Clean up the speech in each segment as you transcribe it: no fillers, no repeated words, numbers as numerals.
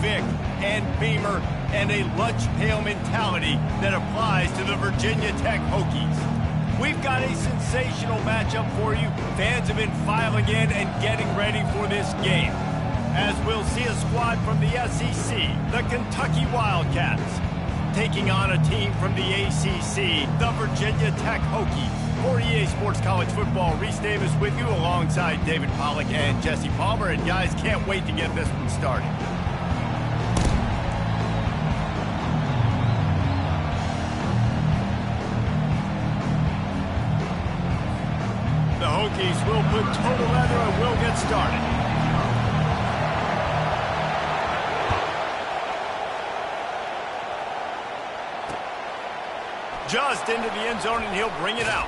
Vic and Beamer and a lunch pail mentality that applies to the Virginia Tech Hokies. We've got a sensational matchup for you. Fans have been filing in and getting ready for this game, as we'll see a squad from the SEC, the Kentucky Wildcats, taking on a team from the ACC, the Virginia Tech Hokies. For EA Sports College Football, Reese Davis with you alongside David Pollack and Jesse Palmer. And guys, can't wait to get this one started. The Hokies will put total leather and will get started. Just into the end zone, and he'll bring it out.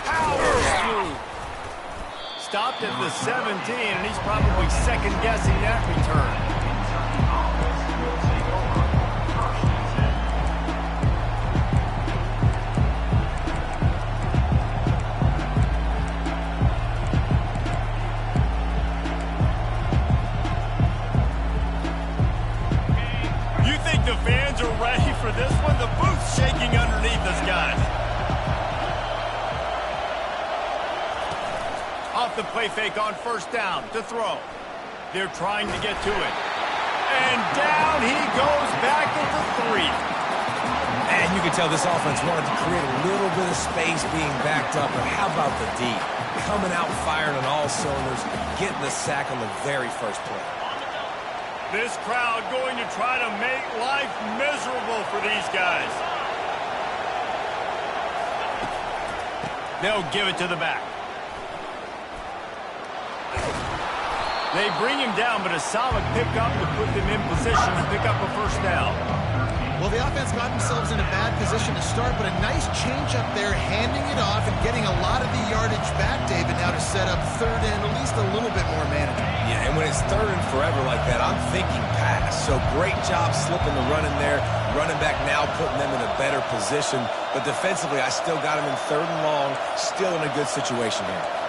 Powers through. Stopped at the 17, and he's probably second-guessing that return. You think the fans are ready for this one? The booth's shaking underneath us, guys. Off the play fake on first down to throw. They're trying to get to it. And down he goes back at the 3. And you can tell this offense wanted to create a little bit of space being backed up. But how about the D? Coming out firing on all cylinders, getting the sack on the very first play. This crowd going to try to make life miserable for these guys. They'll give it to the back. They bring him down, but a solid pickup to put them in position to pick up a first down. Well, the offense got themselves in a bad position to start, but a nice change up there, handing it off and getting a lot of the yardage back, David, now to set up third and at least a little bit more manageable. Yeah, and when it's third and forever like that, I'm thinking pass. So great job slipping the run in there. Running back now putting them in a better position. But defensively, I still got them in third and long, still in a good situation here.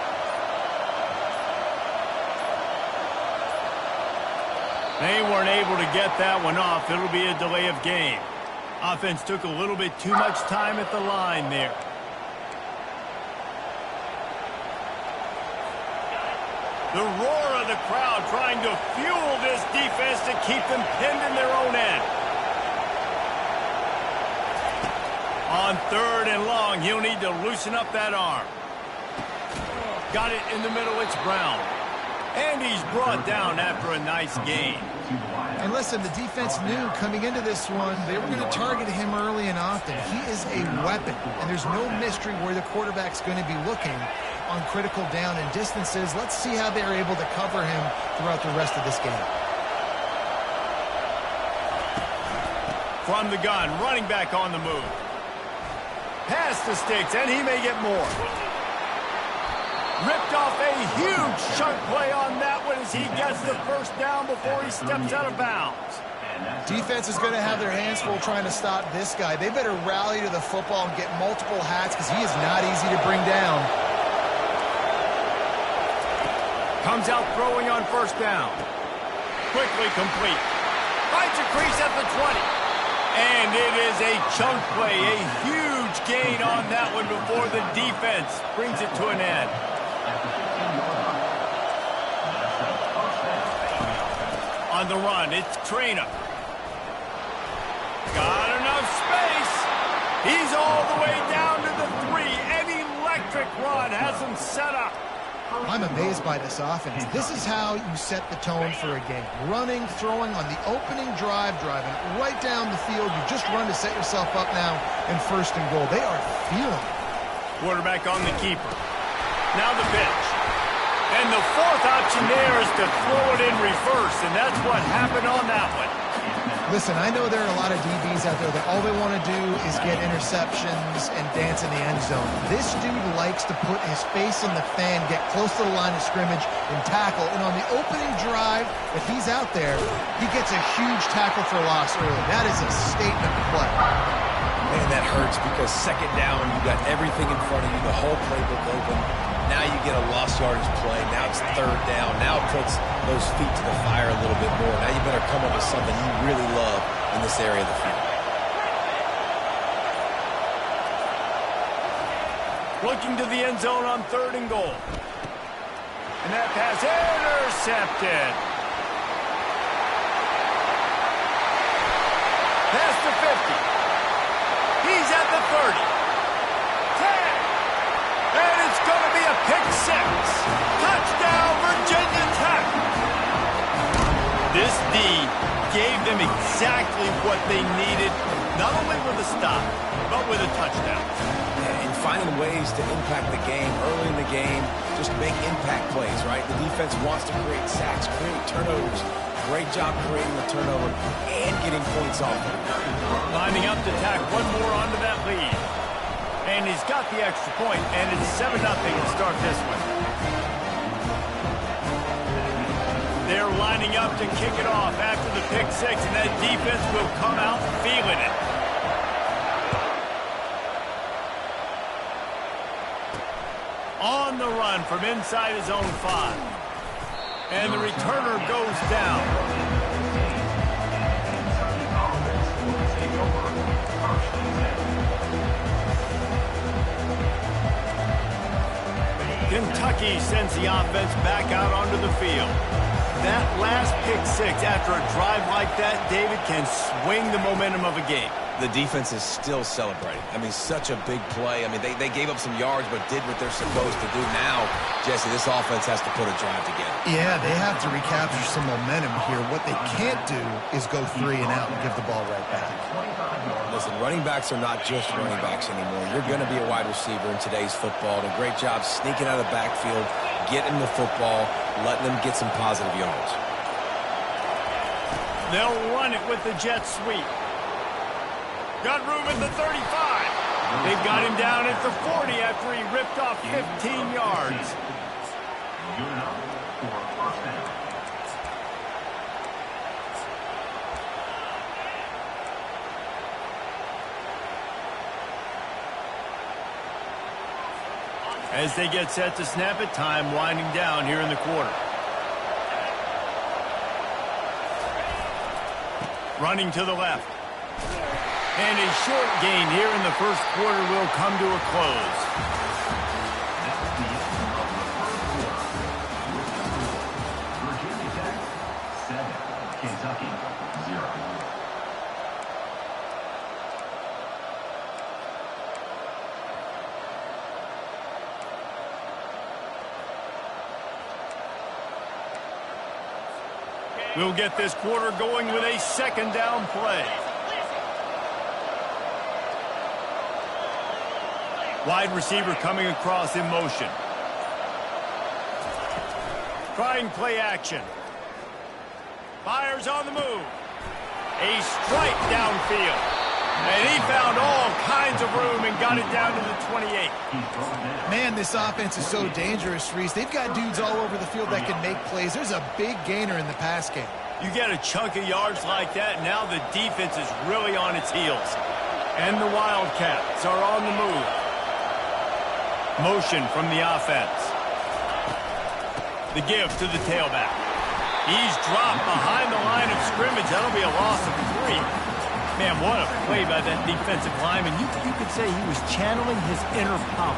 They weren't able to get that one off. It'll be a delay of game. Offense took a little bit too much time at the line there. The roar of the crowd trying to fuel this defense to keep them pinned in their own end. On third and long, he'll need to loosen up that arm. Got it in the middle, it's Brown. And he's brought down after a nice gain. And listen, the defense knew coming into this one, they were going to target him early and often. He is a weapon, and there's no mystery where the quarterback's going to be looking on critical down and distances. Let's see how they're able to cover him throughout the rest of this game. From the gun, running back on the move. Past the sticks, and he may get more. Ripped off a huge chunk play on that one as he gets the first down before he steps out of bounds. Defense is going to have their hands full trying to stop this guy. They better rally to the football and get multiple hats because he is not easy to bring down. Comes out throwing on first down. Quickly complete. Finds a crease at the 20. And it is a chunk play, a huge gain on that one before the defense brings it to an end. On the run, it's Trainer. Got enough space. He's all the way down to the 3. An electric run has him set up. I'm amazed by this offense. This is how you set the tone for a game. Running, throwing on the opening drive, driving right down the field. You just run to set yourself up now in first and goal. They are feeling it. Quarterback on the keeper. Now the pitch. And the fourth option there is to throw it in reverse, and that's what happened on that one. Listen, I know there are a lot of DBs out there that all they want to do is get interceptions and dance in the end zone. This dude likes to put his face in the fan, get close to the line of scrimmage, and tackle. And on the opening drive that he's out there, he gets a huge tackle for loss early. That is a statement play. Man, that hurts because second down, you got everything in front of you, the whole playbook open. now you get a lost yardage play. Now it's third down. Now it puts those feet to the fire a little bit more. Now you better come up with something you really love in this area of the field. Looking to the end zone on 3rd and goal. And that pass intercepted. Past the 50. He's at the 30. 10. And it's going to be a pick 6. Touchdown, Virginia Tech. This D gave them exactly what they needed, not only with a stop, but with a touchdown. And finding ways to impact the game early in the game, just make impact plays, right? The defense wants to create sacks, create turnovers. Great job creating the turnover and getting points off it. Lining up to tack one more onto that lead. And he's got the extra point, and it's 7-0 to start this one. They're lining up to kick it off after the pick 6, and that defense will come out feeling it. On the run from inside his own 5. And the returner goes down. Kentucky sends the offense back out onto the field. That last pick 6 after a drive like that, David, can swing the momentum of a game. The defense is still celebrating. I mean, such a big play. I mean, they gave up some yards but did what they're supposed to do. Now, Jesse, this offense has to put a drive together. Yeah, they have to recapture some momentum here. What they can't do is go 3 and out and give the ball right back. Listen, running backs are not just running backs anymore. You're going to be a wide receiver in today's football. And a great job sneaking out of the backfield, getting the football, letting them get some positive yards. They'll run it with the jet sweep. Got room at the 35. They've got him down at the 40 after he ripped off 15 yards. As they get set to snap it, time winding down here in the quarter. Running to the left. And a short gain here in the first quarter will come to a close. Virginia Tech 7, Kentucky 0. We'll get this quarter going with a second down play. Wide receiver coming across in motion. Trying play action. Fires on the move. A strike downfield. And he found all kinds of room and got it down to the 28. Man, this offense is so dangerous, Reese. They've got dudes all over the field that can make plays. There's a big gainer in the pass game. You get a chunk of yards like that, now the defense is really on its heels. And the Wildcats are on the move. Motion from the offense. The give to the tailback. He's dropped behind the line of scrimmage. That'll be a loss of 3. Man, what a play by that defensive lineman. You could say he was channeling his inner power.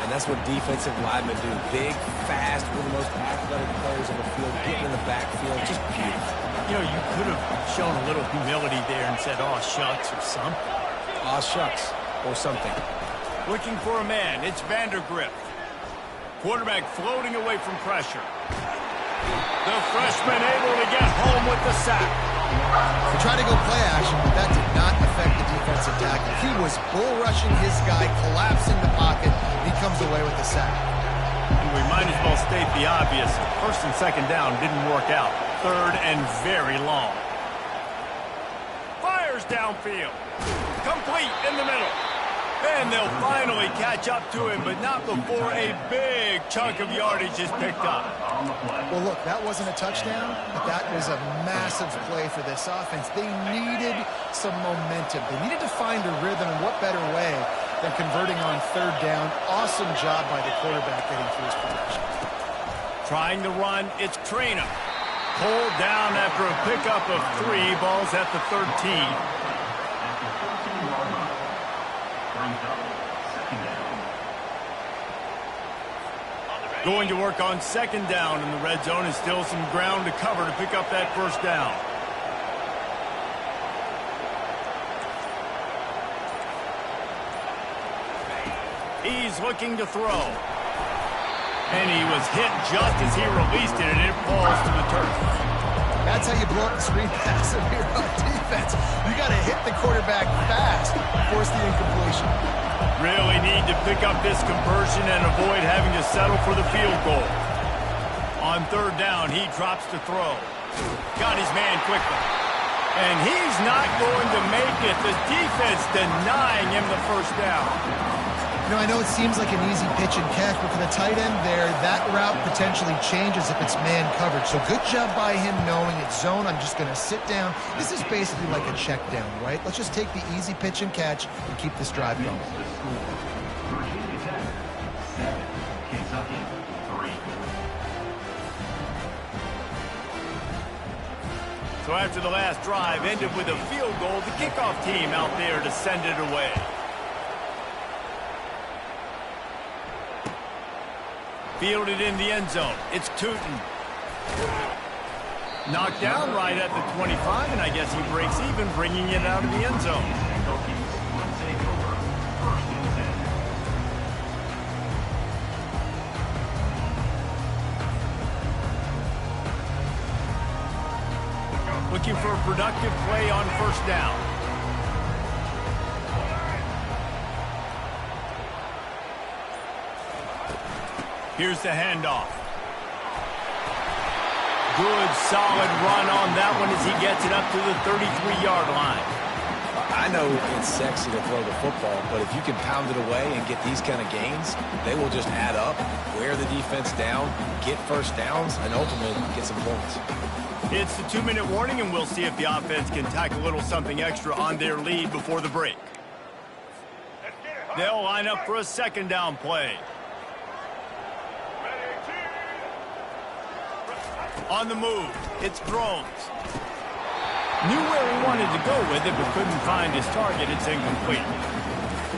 And that's what defensive linemen do. Big, fast, one of the most athletic players on the field, getting in the backfield. Just beautiful. You know, you could have shown a little humility there and said, "Aw, shucks," or something. Aw, shucks, or something. Looking for a man. It's Vandergrift. Quarterback floating away from pressure. The freshman able to get home with the sack. They tried to go play action, but that did not affect the defensive tackle. He was bull rushing his guy, collapsing the pocket. He comes away with the sack. We might as well state the obvious. First and second down didn't work out. Third and very long. Fires downfield. Complete in the middle. And they'll finally catch up to him, but not before a big chunk of yardage is picked up. Well, look, that wasn't a touchdown, but that was a massive play for this offense. They needed some momentum. They needed to find a rhythm, and what better way than converting on third down. Awesome job by the quarterback getting through his progression. Trying to run, it's Trainer. Pulled down after a pickup of 3, balls at the 13. At the 13-yard line. Brings up second down. Going to work on second down in the red zone, and still some ground to cover to pick up that first down. He's looking to throw. And he was hit just as he released it, and it falls to the turf. That's how you blow up the screen pass if you're on defense. You got to hit the quarterback fast, force the incompletion. Really need to pick up this conversion and avoid having to settle for the field goal. On third down, he drops to throw. Got his man quickly. And he's not going to make it. The defense denying him the first down. You know, I know it seems like an easy pitch and catch, but for the tight end there, that route potentially changes if it's man covered. So good job by him knowing it's zone. I'm just going to sit down. This is basically like a check down, right? Let's just take the easy pitch and catch and keep this drive going. Virginia Tech 7, Kentucky 3. So after the last drive ended with a field goal, the kickoff team out there to send it away. Fielded in the end zone. It's Tootin. Knocked down right at the 25, and I guess he breaks even, bringing it out of the end zone. Hokies will take over first and 10. Looking for a productive play on first down. Here's the handoff. Good, solid run on that one as he gets it up to the 33-yard line. I know it's sexy to throw the football, but if you can pound it away and get these kind of gains, they will just add up, wear the defense down, get first downs, and ultimately get some points. It's the 2-minute warning, and we'll see if the offense can tack a little something extra on their lead before the break. They'll line up for a second down play. On the move, it's Drones. Knew where he wanted to go with it, but couldn't find his target. It's incomplete.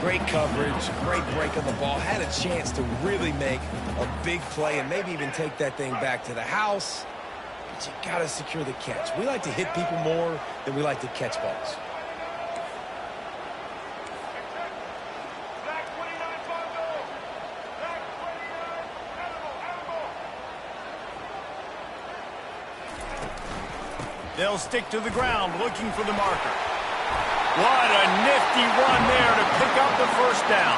Great coverage, great break on the ball. Had a chance to really make a big play and maybe even take that thing back to the house. But you got to secure the catch. We like to hit people more than we like to catch balls. They'll stick to the ground, looking for the marker. What a nifty run there to pick up the first down.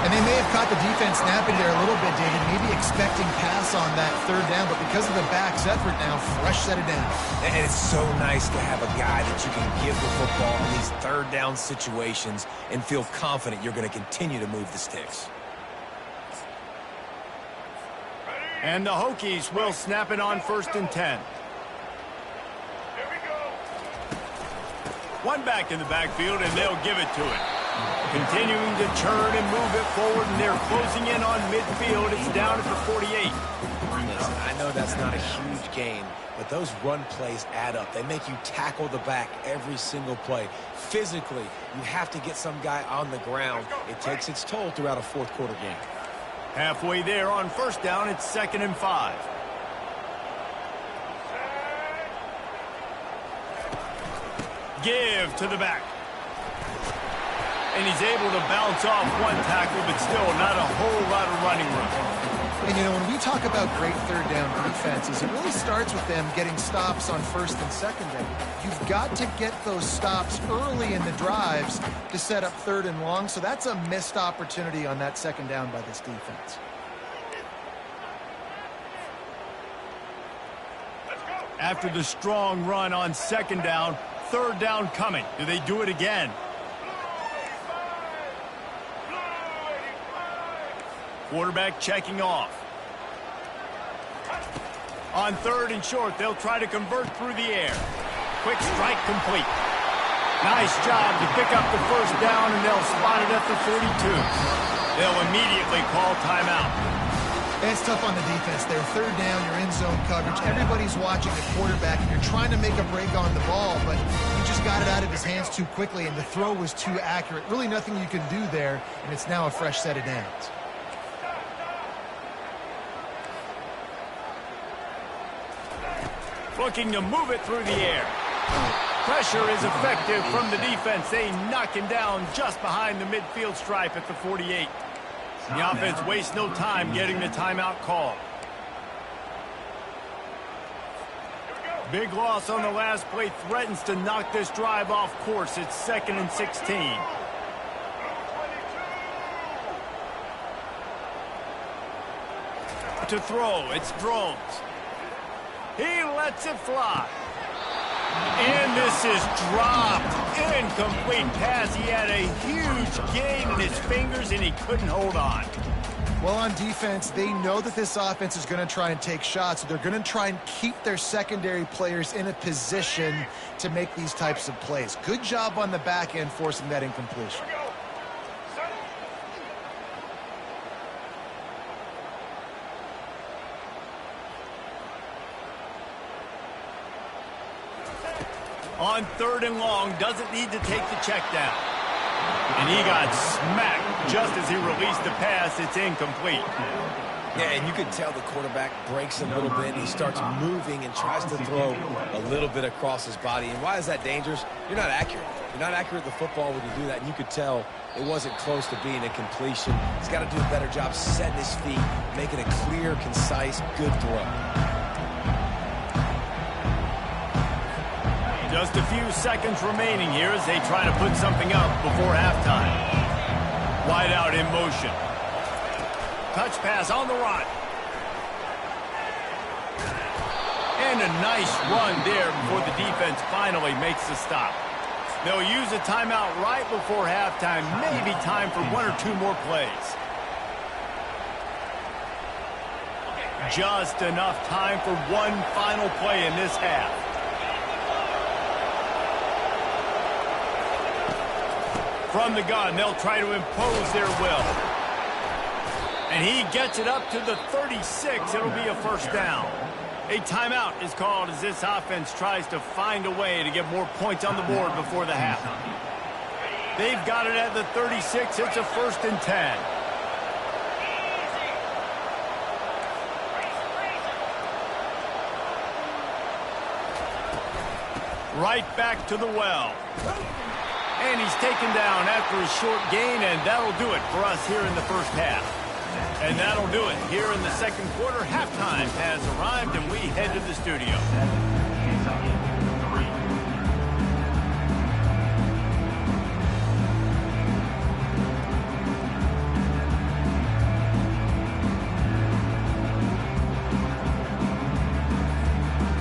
And they may have caught the defense napping there a little bit, David, maybe expecting pass on that third down, but because of the back's effort now, fresh set it down. And it's so nice to have a guy that you can give the football in these third down situations and feel confident you're going to continue to move the sticks. And the Hokies will snap it on first and 10. One back in the backfield, and they'll give it to it. Continuing to churn and move it forward, and they're closing in on midfield. It's down at the 48. Listen, I know that's not a huge gain, but those run plays add up. They make you tackle the back every single play. Physically, you have to get some guy on the ground. It takes its toll throughout a fourth quarter game. Halfway there on first down, it's 2nd and 5. Give to the back. And he's able to bounce off one tackle, but still not a whole lot of running room. And, you know, when we talk about great third down defenses, it really starts with them getting stops on first and second down. You've got to get those stops early in the drives to set up third and long, so that's a missed opportunity on that second down by this defense. After the strong run on second down, third down coming. Do they do it again? Quarterback checking off. On third and short, they'll try to convert through the air. Quick strike complete. Nice job to pick up the first down, and they'll spot it at the 42. They'll immediately call timeout. It's tough on the defense there. Third down, you're in zone coverage. Everybody's watching the quarterback, and you're trying to make a break on the ball, but he just got it out of his hands too quickly, and the throw was too accurate. Really nothing you can do there, and it's now a fresh set of downs. Looking to move it through the air. Pressure is effective from the defense. They knock him down just behind the midfield stripe at the 48. The offense wastes no time getting the timeout call. Big loss on the last play threatens to knock this drive off course. It's 2nd and 16. To throw, it's Drones. He lets it fly. And this is dropped. Incomplete pass. He had a huge gain in his fingers, and he couldn't hold on. Well, on defense, they know that this offense is going to try and take shots. So they're going to try and keep their secondary players in a position to make these types of plays. Good job on the back end forcing that incompletion. On 3rd and long, doesn't need to take the check down. And he got smacked just as he released the pass. It's incomplete. Yeah, and you can tell the quarterback breaks a little bit. He starts moving and tries to throw a little bit across his body. And why is that dangerous? You're not accurate. You're not accurate with the football when you do that. And you could tell it wasn't close to being a completion. He's got to do a better job setting his feet, making a clear, concise, good throw. Just a few seconds remaining here as they try to put something up before halftime. Wide out in motion. Touch pass on the run. And a nice run there before the defense finally makes the stop. They'll use a timeout right before halftime. Maybe time for 1 or 2 more plays. Just enough time for one final play in this half. From the gun, they'll try to impose their will. And he gets it up to the 36. It'll be a first down. A timeout is called as this offense tries to find a way to get more points on the board before the half. They've got it at the 36. It's a 1st and 10. Right back to the well. And he's taken down after a short gain, and that'll do it for us here in the first half. And that'll do it here in the second quarter. Halftime has arrived, and we head to the studio.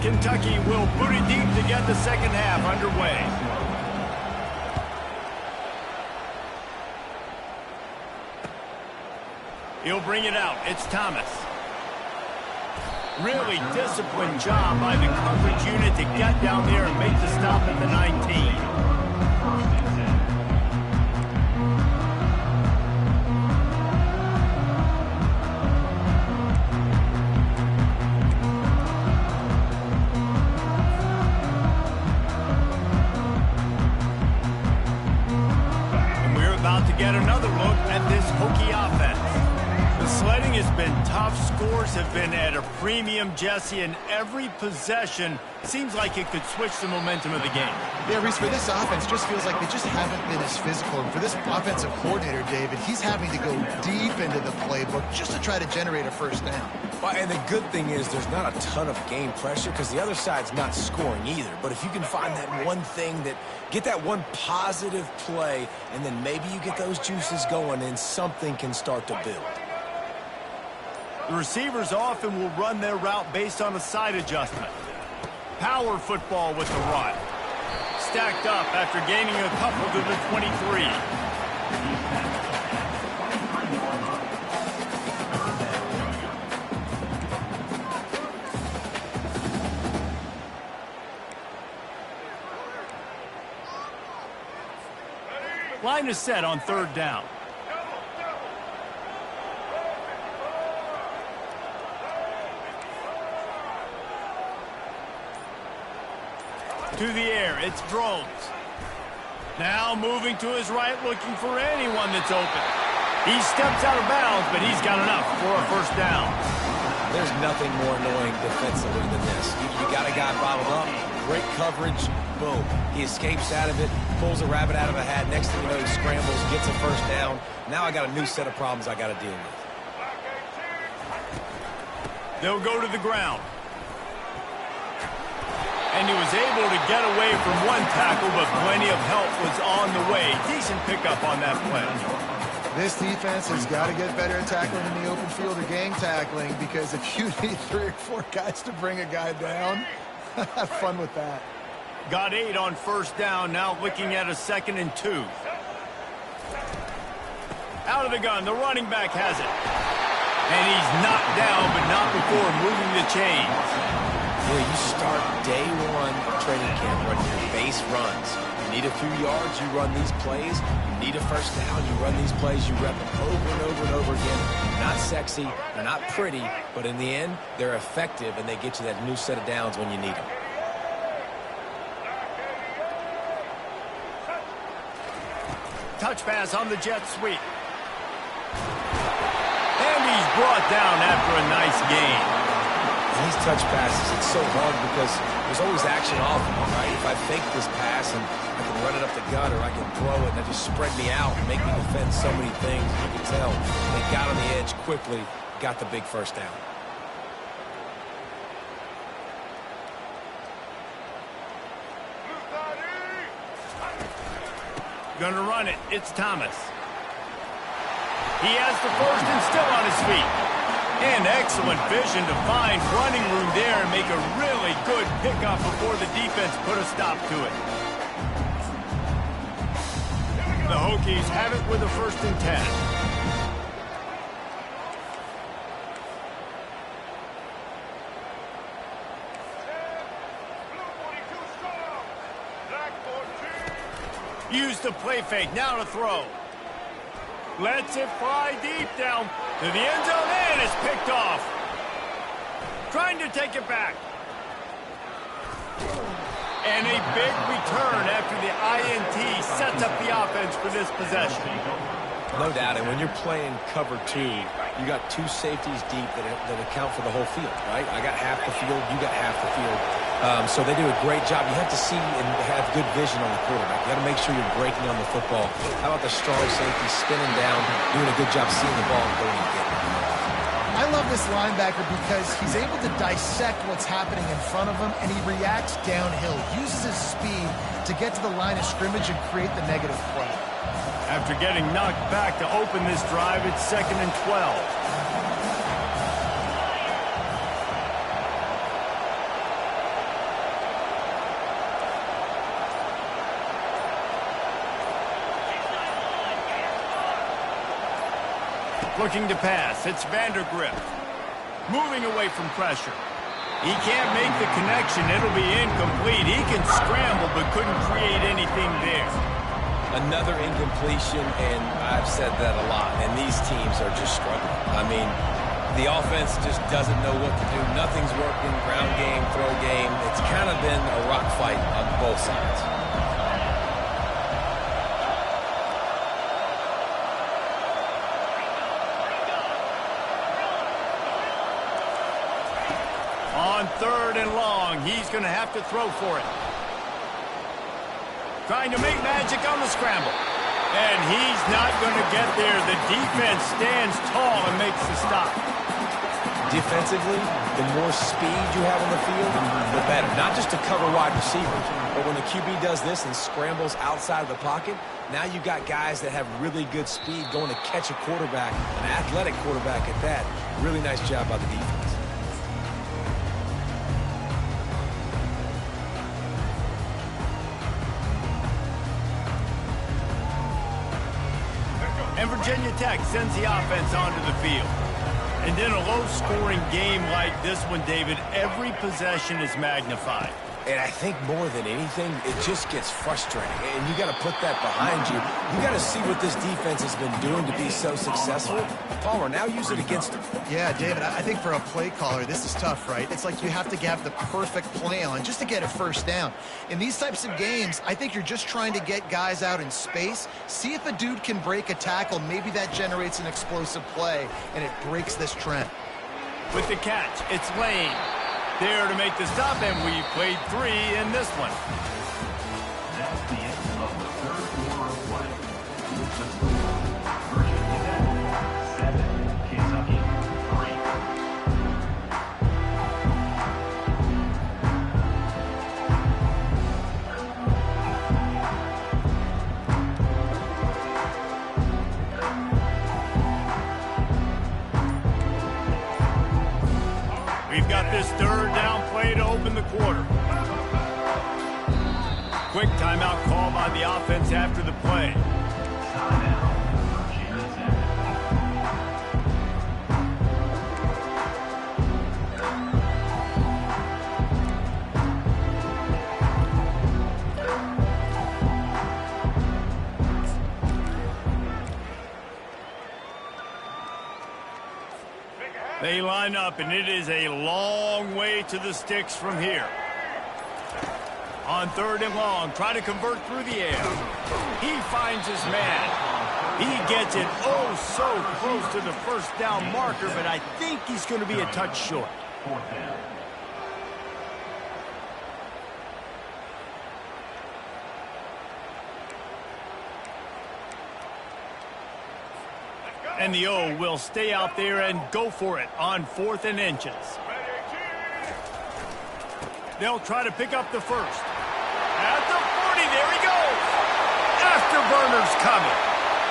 Kentucky will boot it deep to get the second half underway. He'll bring it out. It's Thomas. Really disciplined job by the coverage unit to get down there and make the stop at the 19. And we're about to get another look at this Hokie offense. The sledding has been tough. Scores have been at a premium, Jesse, and every possession seems like it could switch the momentum of the game. Yeah, Reese, for this offense, just feels like they just haven't been as physical. And for this offensive coordinator, David, he's having to go deep into the playbook just to try to generate a first down. Well, and the good thing is there's not a ton of game pressure because the other side's not scoring either. But if you can find that one thing get that one positive play, and then maybe you get those juices going and something can start to build. The receivers often will run their route based on a side adjustment. Power football with the run. Stacked up after gaining a couple to the 23. Line is set on 3rd down. To the air, it's Drones. Now moving to his right, looking for anyone that's open. He steps out of bounds, but he's got enough for a 1st down. There's nothing more annoying defensively than this. You got a guy bottled up, great coverage, boom. He escapes out of it, pulls a rabbit out of a hat. Next thing you know, he scrambles, gets a 1st down. Now I got a new set of problems I got to deal with. They'll go to the ground. And he was able to get away from one tackle, but plenty of help was on the way. Decent pickup on that play. This defense has got to get better at tackling in the open field or gang tackling, because if you need 3 or 4 guys to bring a guy down, have fun with that. Got 8 on 1st down, now looking at a 2nd and 2. Out of the gun, the running back has it. And he's knocked down, but not before moving the chains. Yeah, you start day 1 training camp running your base runs. You need a few yards, you run these plays. You need a 1st down, you run these plays. You rep them over and over and over again. Not sexy, they're not pretty, but in the end, they're effective, and they get you that new set of downs when you need them. Touch pass on the jet sweep. And he's brought down after a nice gain. These touch passes, it's so hard because there's always action off of them, right? If I fake this pass and I can run it up the gut, or I can throw it and it just spread me out and make me defend so many things. You can tell they got on the edge quickly, got the big 1st down. Gonna run it. It's Thomas. He has the 1st and still on his feet. And excellent vision to find running room there and make a really good pickup before the defense put a stop to it. The Hokies have it with a 1st and 10. Use the play fake, now to throw. Lets it fly deep down to the end zone, and it's picked off. Trying to take it back. And a big return after the INT sets up the offense for this possession. No doubt, and when you're playing cover 2, you got 2 safeties deep that account for the whole field, right? I got half the field, you got half the field. So they do a great job. You have to see and have good vision on the quarterback. You got to make sure you're breaking on the football. How about the strong safety spinning down, doing a good job seeing the ball and going and getting it? I love this linebacker because he's able to dissect what's happening in front of him, and he reacts downhill, uses his speed to get to the line of scrimmage and create the negative play. After getting knocked back to open this drive, it's 2nd and 12. Looking to pass, it's Vandergrift. Moving away from pressure. He can't make the connection, it'll be incomplete. He can scramble, but couldn't create anything there. Another incompletion, and I've said that a lot, and these teams are just struggling. I mean, the offense just doesn't know what to do. Nothing's working, ground game, throw game. It's kind of been a rock fight on both sides. On 3rd and long, he's going to have to throw for it. Trying to make magic on the scramble. And he's not going to get there. The defense stands tall and makes the stop. Defensively, the more speed you have on the field, the better. Not just to cover wide receivers, but when the QB does this and scrambles outside of the pocket, now you've got guys that have really good speed going to catch a quarterback, an athletic quarterback at that. Really nice job by the defense. And Virginia Tech sends the offense onto the field. And in a low-scoring game like this one, David, every possession is magnified. And I think more than anything, it just gets frustrating. And you got to put that behind you. You got to see what this defense has been doing to be so successful. Palmer, now use it against them. Yeah, David, I think for a play caller, this is tough, right? It's like you have to have the perfect play on just to get a first down. In these types of games, I think you're just trying to get guys out in space, see if a dude can break a tackle. Maybe that generates an explosive play, and it breaks this trend. With the catch, it's Lane. There to make the stop, and we played 3 in this one. That's the end of the third quarter of play. The score, Virginia Tech 7, Kentucky 3. We've got this third down play to open the quarter. Quick timeout call by the offense after the play. Timeout, Virginia Tech. They line up, and it is a long way to the sticks from here. On 3rd and long, trying to convert through the air. He finds his man. He gets it so close to the first down marker, but I think he's going to be a touch short. 4th down. And the O will stay out there and go for it on 4th and inches. They'll try to pick up the first. At the 40, there he goes. Afterburner's coming.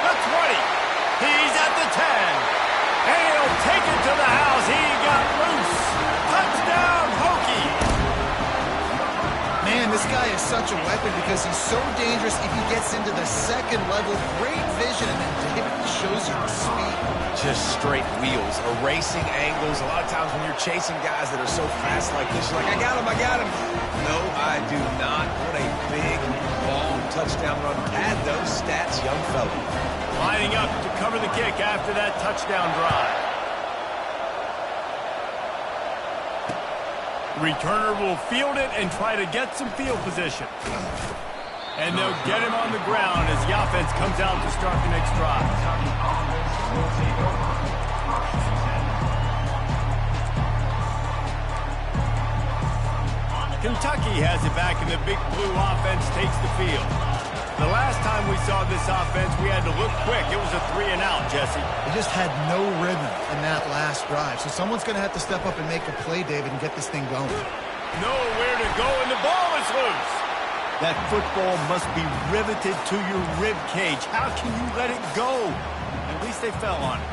The 20. He's at the 10. And he'll take it to the house. He got loose. Touchdown, Hokie. Man, this guy is such a weapon because he's so dangerous if he gets into the second level. Great vision, and then David shows you the speed. Just straight wheels, erasing angles. A lot of times when you're chasing guys that are so fast like this, you're like, I got him. No, I do not. What a big, long touchdown run. Pad those stats, young fella. Lining up to cover the kick after that touchdown drive. Returner will field it and try to get some field position. And they'll get him on the ground as the offense comes out to start the next drive. Kentucky offense will take over. First and 10. Kentucky has it back, and the big blue offense takes the field. The last time we saw this offense, we had to look quick. It was a 3-and-out, Jesse. They just had no rhythm in that last drive. So someone's going to have to step up and make a play, David, and get this thing going. Nowhere to go, and the ball is loose. That football must be riveted to your rib cage. How can you let it go? At least they fell on it.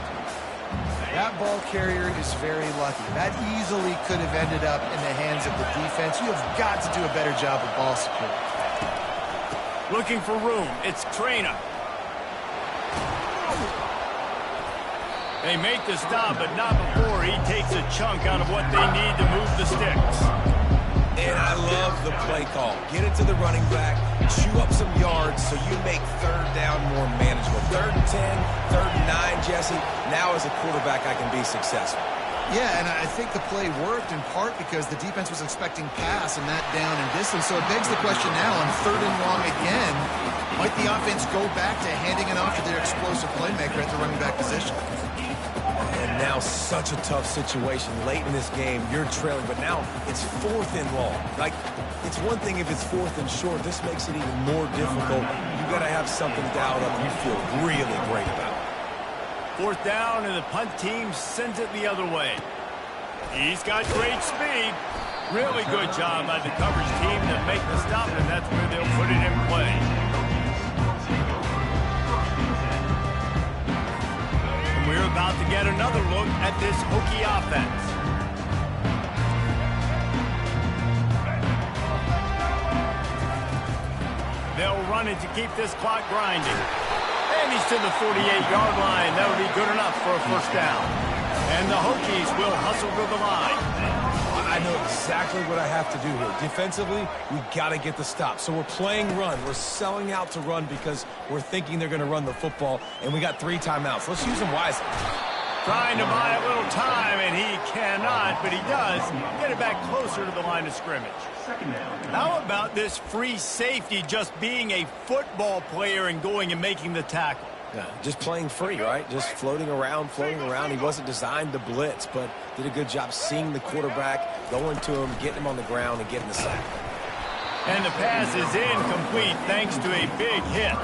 That ball carrier is very lucky. That easily could have ended up in the hands of the defense. You have got to do a better job of ball security. Looking for room. It's Trainer. They make the stop, but not before he takes a chunk out of what they need to move the sticks. And I love the play call. Get it to the running back, chew up some yards so you make 3rd down more manageable. 3rd and 10, 3rd and 9, Jesse. Now as a quarterback, I can be successful. Yeah, and I think the play worked in part because the defense was expecting pass and that down and distance. So it begs the question now on 3rd and long again, might the offense go back to handing it off to their explosive playmaker at the running back position? And now such a tough situation. Late in this game, you're trailing, but now it's 4th and long. Like, it's one thing if it's 4th and short. This makes it even more difficult. You got to have something dialed up you feel really great about. 4th down, and the punt team sends it the other way. He's got great speed. Really good job by the coverage team to make the stop, and that's where they'll put it in play. And we're about to get another look at this Hokie offense. They'll run it to keep this clock grinding. And he's to the 48-yard line. That'll be good enough for a first down. And the Hokies will hustle to the line. I know exactly what I have to do here. Defensively, we got to get the stop. So we're playing run. We're selling out to run because we're thinking they're going to run the football, and we got 3 timeouts. Let's use them wisely. Trying to buy a little time, and he cannot, but he does get it back closer to the line of scrimmage. How about this free safety just being a football player and going and making the tackle? Yeah, just playing free, right? Just floating around. He wasn't designed to blitz, but did a good job seeing the quarterback, going to him, getting him on the ground, and getting the sack. And the pass is incomplete thanks to a big hit.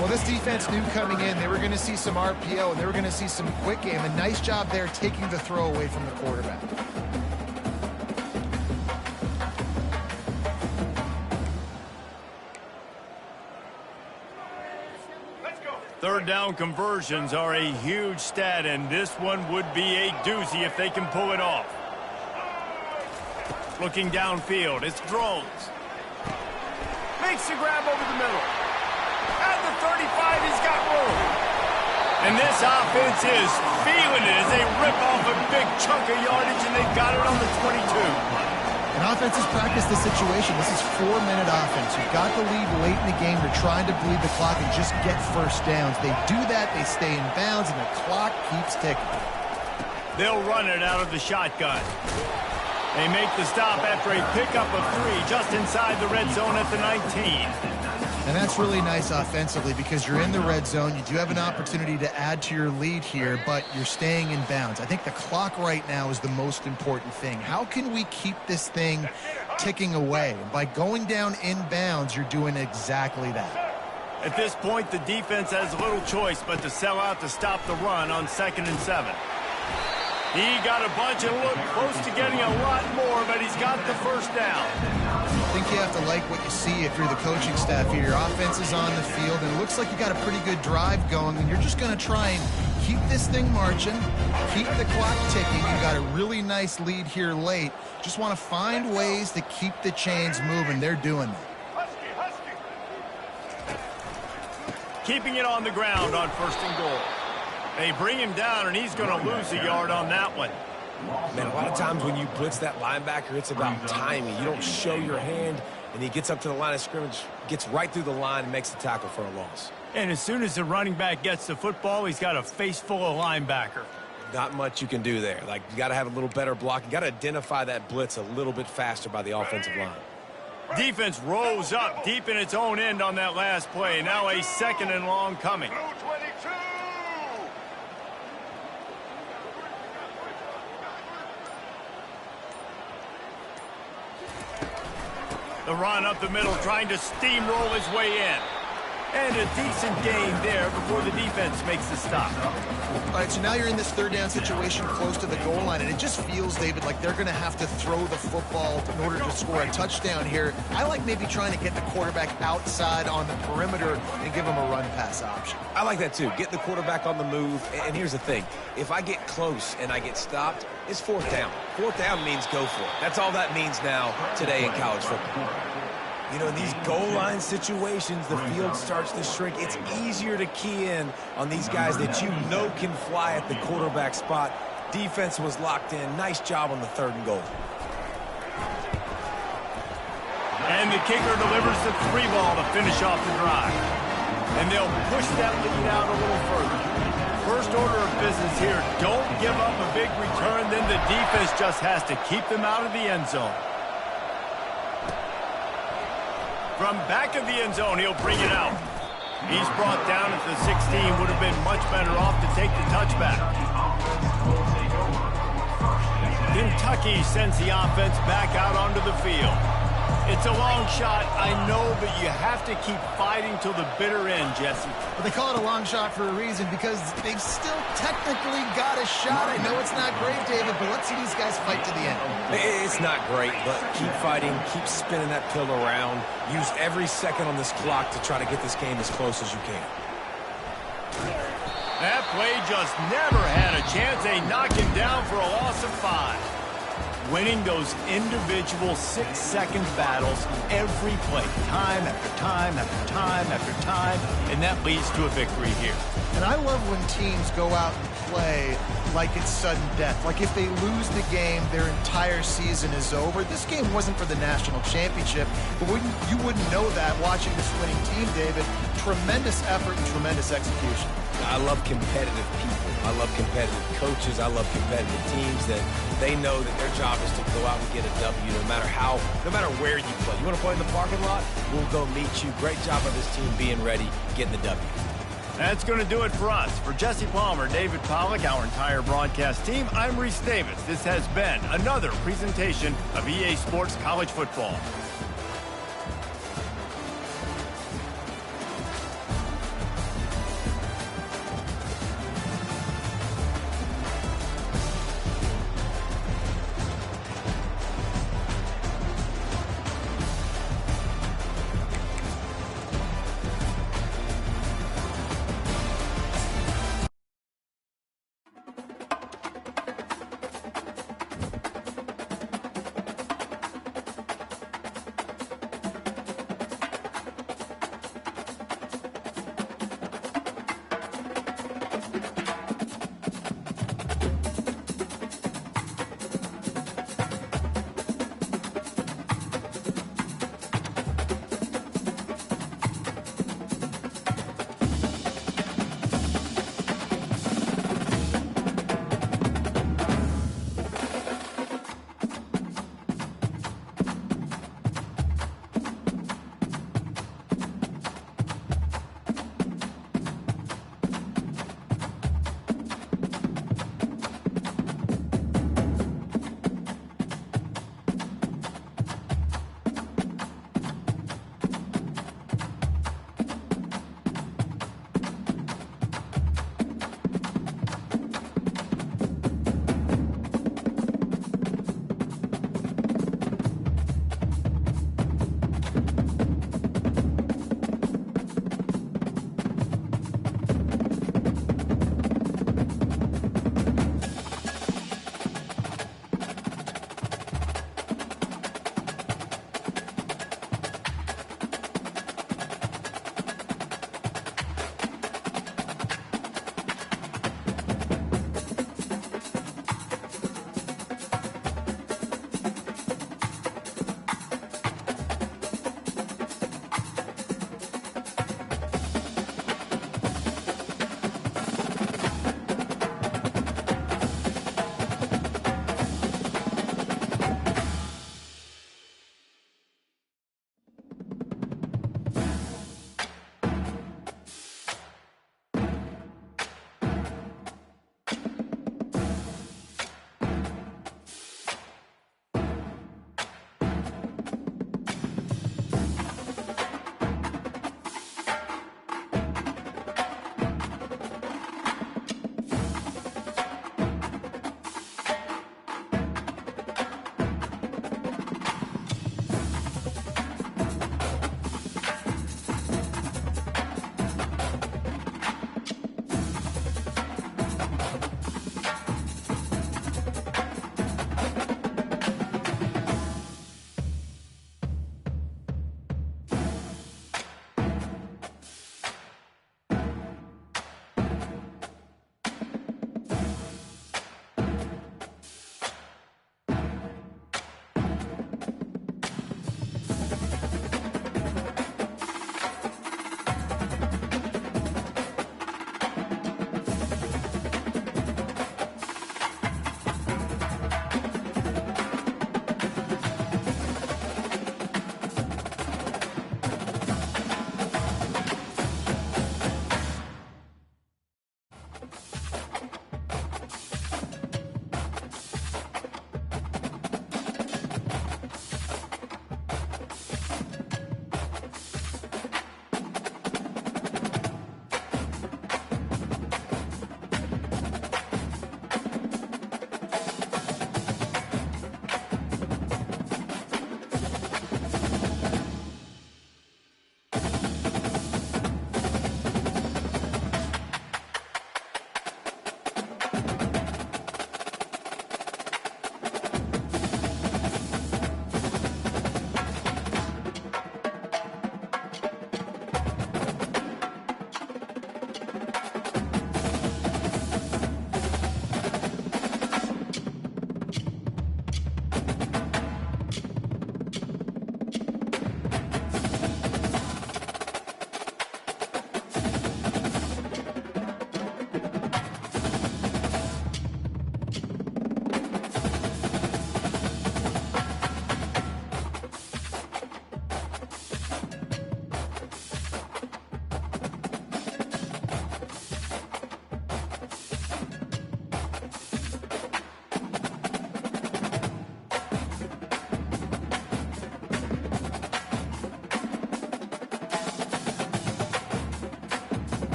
Well, this defense knew coming in they were going to see some RPO and they were going to see some quick game. A nice job there taking the throw away from the quarterback. Third down conversions are a huge stat, and this one would be a doozy if they can pull it off. Looking downfield, it's Drones. Makes the grab over the middle. At the 35, he's got room. And this offense is feeling it as they rip off a big chunk of yardage, and they've got it on the 22. And offenses practice the situation. This is 4-minute offense. You've got the lead late in the game. They're trying to bleed the clock and just get first downs. They do that, they stay in bounds, and the clock keeps ticking. They'll run it out of the shotgun. They make the stop after a pickup of 3 just inside the red zone at the 19. And that's really nice offensively because you're in the red zone. You do have an opportunity to add to your lead here, but you're staying in bounds. I think the clock right now is the most important thing. How can we keep this thing ticking away? And by going down in bounds, you're doing exactly that. At this point, the defense has little choice but to sell out to stop the run on 2nd and 7. He got a bunch and looked close to getting a lot more, but he's got the first down. I think you have to like what you see if you're the coaching staff here. Your offense is on the field, and it looks like you got a pretty good drive going, and you're just going to try and keep this thing marching, keep the clock ticking. You got a really nice lead here late. Just want to find ways to keep the chains moving. They're doing that. Keeping it on the ground on 1st and goal. They bring him down, and he's going to lose a yard on that one. Man, a lot of times when you blitz that linebacker, it's about timing. You don't show your hand, and he gets up to the line of scrimmage, gets right through the line, and makes the tackle for a loss. And as soon as the running back gets the football, he's got a face full of linebacker. Not much you can do there. Like, you got to have a little better block. You got to identify that blitz a little bit faster by the offensive line. Defense rose up deep in its own end on that last play. Now a 2nd and long coming. The run up the middle, trying to steamroll his way in. And a decent gain there before the defense makes the stop. All right, so now you're in this 3rd down situation close to the goal line, and it just feels, David, like they're going to have to throw the football in order to score a touchdown here. I like maybe trying to get the quarterback outside on the perimeter and give him a run-pass option. I like that, too. Get the quarterback on the move. And here's the thing. If I get close and I get stopped, it's 4th down. 4th down means go for it. That's all that means now today in college football. You know, in these goal line situations, the field starts to shrink. It's easier to key in on these guys that you know can fly at the quarterback spot. Defense was locked in. Nice job on the 3rd and goal. And the kicker delivers the 3 ball to finish off the drive. And they'll push that lead out a little further. First order of business here, don't give up a big return, then the defense just has to keep them out of the end zone. From back of the end zone, he'll bring it out. He's brought down at the 16, would have been much better off to take the touchback. Kentucky sends the offense back out onto the field. It's a long shot, I know, but you have to keep fighting till the bitter end, Jesse. But they call it a long shot for a reason because they've still technically got a shot. I know it's not great, David, but let's see these guys fight to the end. It's not great, but keep fighting, keep spinning that pill around. Use every second on this clock to try to get this game as close as you can. That play just never had a chance. They knock him down for a loss of 5. winning those individual 6-second battles every play, time after time after time after time, and that leads to a victory here. And I love when teams go out and play like it's sudden death. Like if they lose the game, their entire season is over. This game wasn't for the national championship, but you wouldn't know that watching this winning team, David. Tremendous effort and tremendous execution. I love competitive people. I love competitive coaches. I love competitive teams that they know that their job is to go out and get a W no matter where you play. You want to play in the parking lot? We'll go meet you. Great job of this team being ready, getting the W. That's going to do it for us. For Jesse Palmer, David Pollack, our entire broadcast team, I'm Reese Davis. This has been another presentation of EA Sports College Football.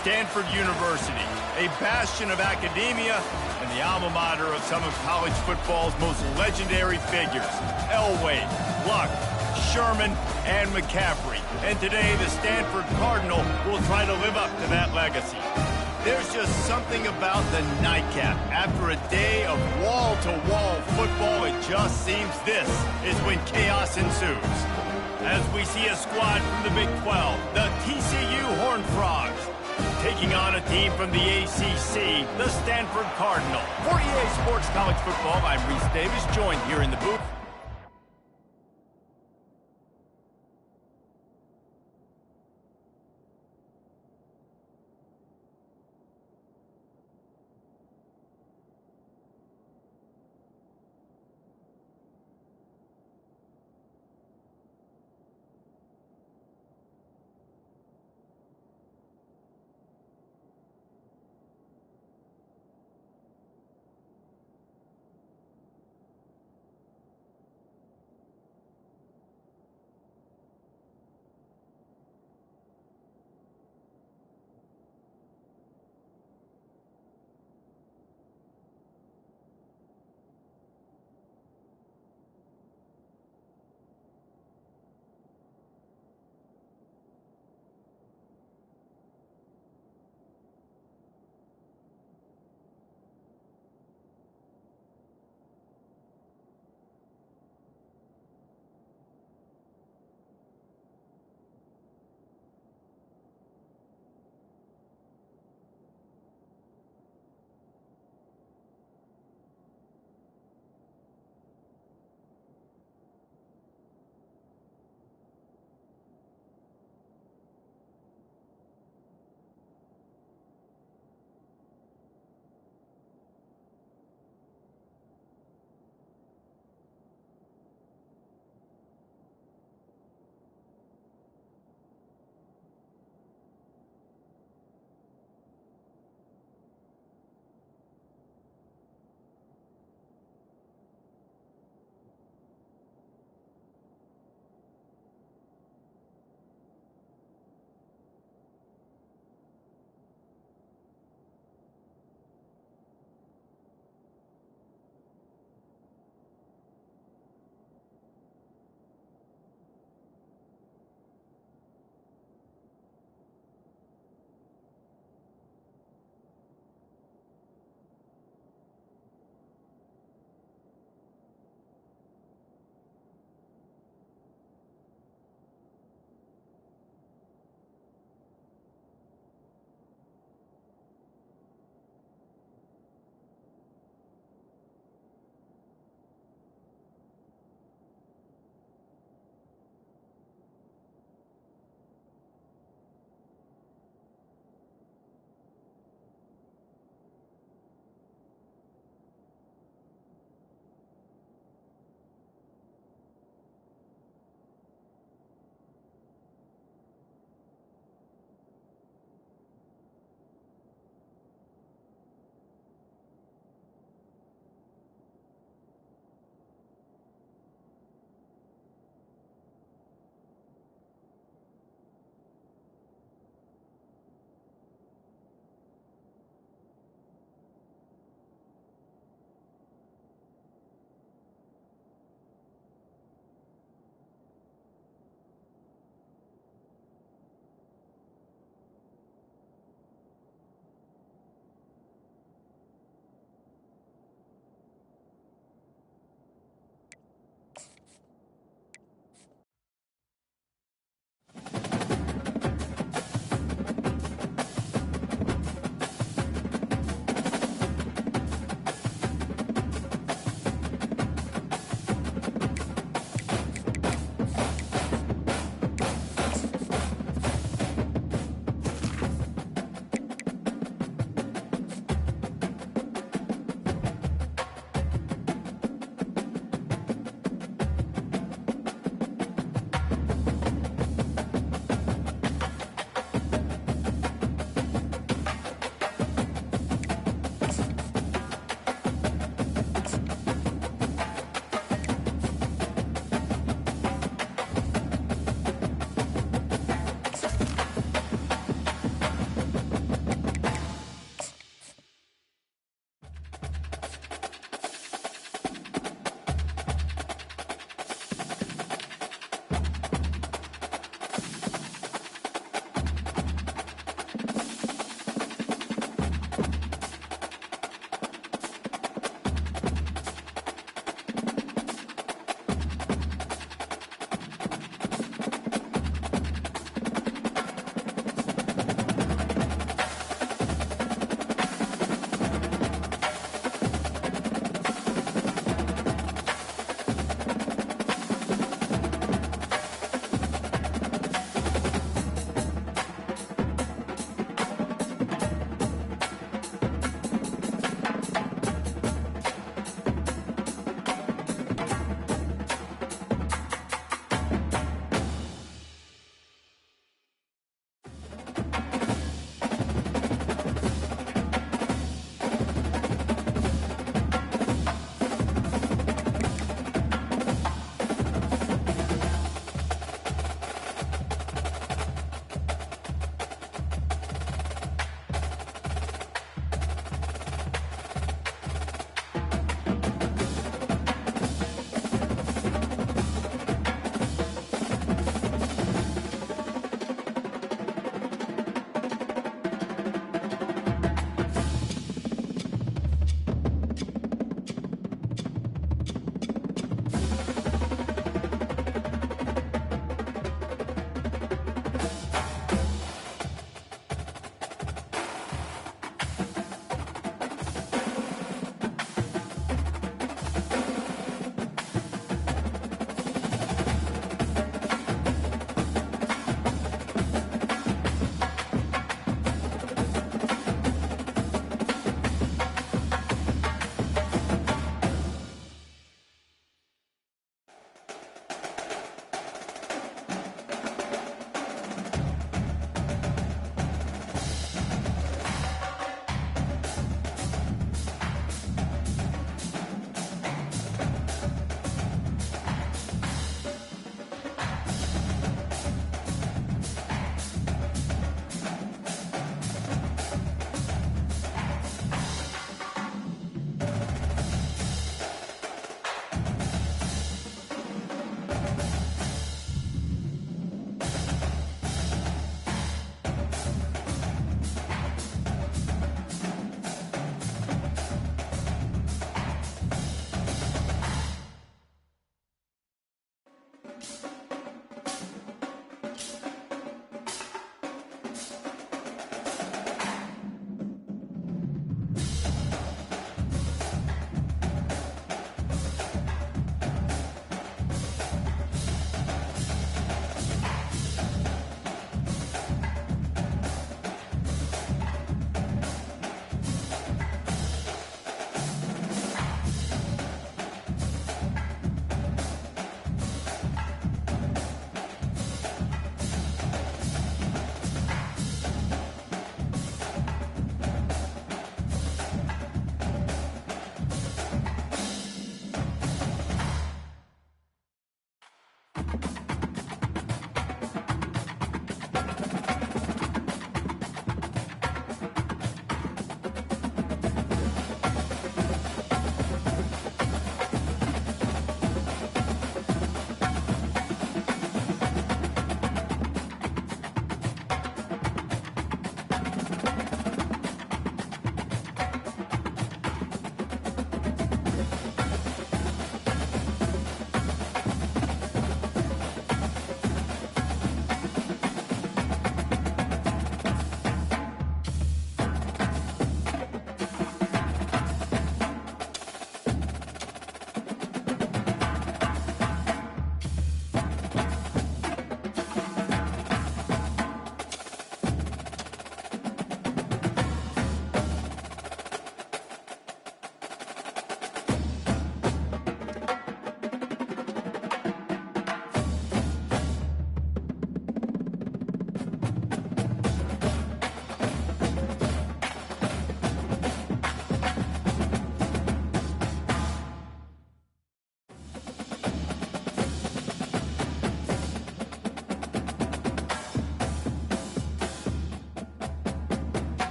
Stanford University, a bastion of academia and the alma mater of some of college football's most legendary figures, Elway, Luck, Sherman, and McCaffrey. And today, the Stanford Cardinal will try to live up to that legacy. There's just something about the nightcap. After a day of wall-to-wall football, it just seems this is when chaos ensues. As we see a squad from the Big 12, the TCU Horned Frogs, taking on a team from the ACC, the Stanford Cardinal. For EA Sports College Football, I'm Reese Davis, joined here in the booth